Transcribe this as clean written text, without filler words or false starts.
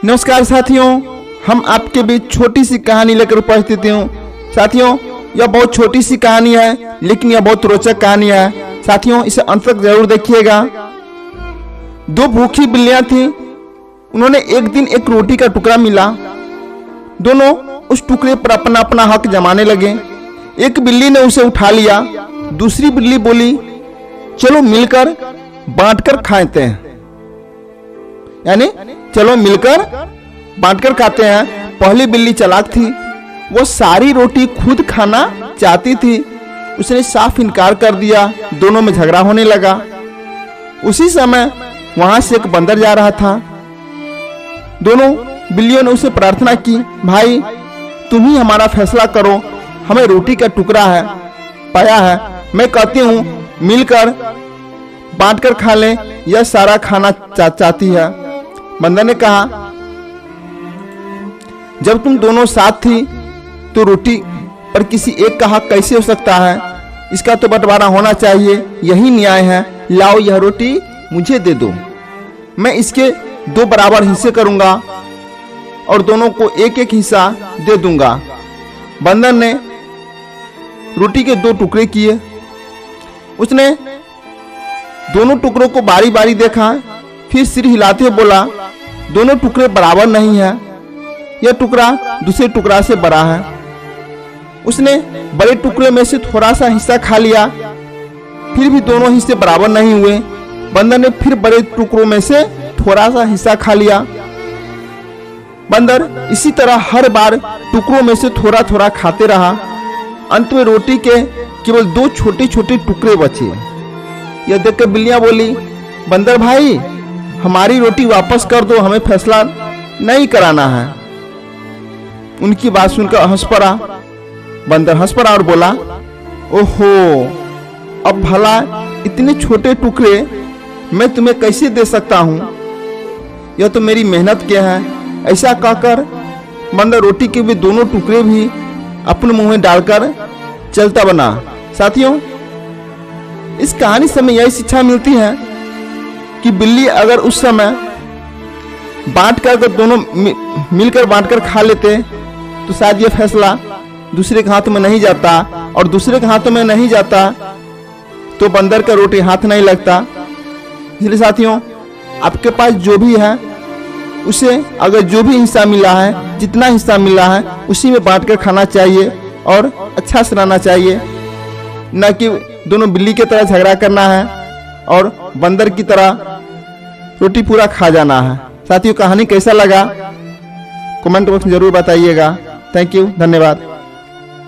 नमस्कार साथियों, हम आपके बीच छोटी सी कहानी लेकर उपस्थित हूँ। साथियों, यह बहुत छोटी सी कहानी है, लेकिन यह बहुत रोचक कहानी है। साथियों, इसे अंत तक जरूर देखिएगा। दो भूखी बिल्लियां थीं। उन्होंने एक दिन एक रोटी का टुकड़ा मिला। दोनों उस टुकड़े पर अपना अपना हक जमाने लगे। एक बिल्ली ने उसे उठा लिया। दूसरी बिल्ली बोली, चलो मिलकर बांटकर खाते हैं, यानी चलो मिलकर बांटकर खाते हैं। पहली बिल्ली चालाक थी, वो सारी रोटी खुद खाना चाहती थी। उसने साफ इनकार कर दिया। दोनों में झगड़ा होने लगा। उसी समय वहां से एक बंदर जा रहा था। दोनों बिल्लियों ने उसे प्रार्थना की, भाई तुम ही हमारा फैसला करो, हमें रोटी का टुकड़ा है पाया है। मैं कहती हूँ मिलकर बांटकर खा लें, यह सारा खाना चाहती है। बंदर ने कहा, जब तुम दोनों साथ थी तो रोटी पर किसी एक का हक कैसे हो सकता है? इसका तो बंटवारा होना चाहिए, यही न्याय है। लाओ यह रोटी मुझे दे दो, मैं इसके 2 बराबर हिस्से करूंगा और दोनों को एक एक हिस्सा दे दूंगा। बंदर ने रोटी के 2 टुकड़े किए। उसने दोनों टुकड़ों को बारी बारी देखा, फिर सिर हिलाते हुए बोला, दोनों टुकड़े बराबर नहीं है, यह टुकड़ा दूसरे टुकड़ा से बड़ा है। उसने बड़े टुकड़े में से थोड़ा सा हिस्सा खा लिया, फिर भी दोनों हिस्से बराबर नहीं हुए। बंदर ने फिर बड़े टुकड़ों में से थोड़ा सा हिस्सा खा लिया। बंदर इसी तरह हर बार टुकड़ों में से थोड़ा थोड़ा खाते रहा। अंत में रोटी के केवल 2 छोटे छोटे टुकड़े बचे। यह देखकर बिल्लियां बोली, बंदर भाई हमारी रोटी वापस कर दो, हमें फैसला नहीं कराना है। उनकी बात सुनकर हंस पड़ा। बंदर हंस पड़ा और बोला, ओहो, अब भला इतने छोटे टुकड़े मैं तुम्हें कैसे दे सकता हूँ? यह तो मेरी मेहनत के है। ऐसा कहकर बंदर रोटी के भी दोनों टुकड़े भी अपने मुंह में डालकर चलता बना। साथियों, इस कहानी से हमें यही शिक्षा मिलती है कि बिल्ली अगर उस समय बांट कर, अगर दोनों मिलकर बांटकर खा लेते तो शायद यह फैसला दूसरे के हाथ में नहीं जाता, और दूसरे के हाथ में नहीं जाता तो बंदर का रोटी हाथ नहीं लगता। इसलिए साथियों, आपके पास जो भी है उसे, अगर जो भी हिस्सा मिला है, जितना हिस्सा मिला है उसी में बांटकर खाना चाहिए और अच्छा से रहना चाहिए, न कि दोनों बिल्ली की तरह झगड़ा करना है और बंदर की तरह रोटी पूरा खा जाना है। साथियों, कहानी कैसा लगा कमेंट बॉक्स में जरूर बताइएगा। थैंक यू, धन्यवाद।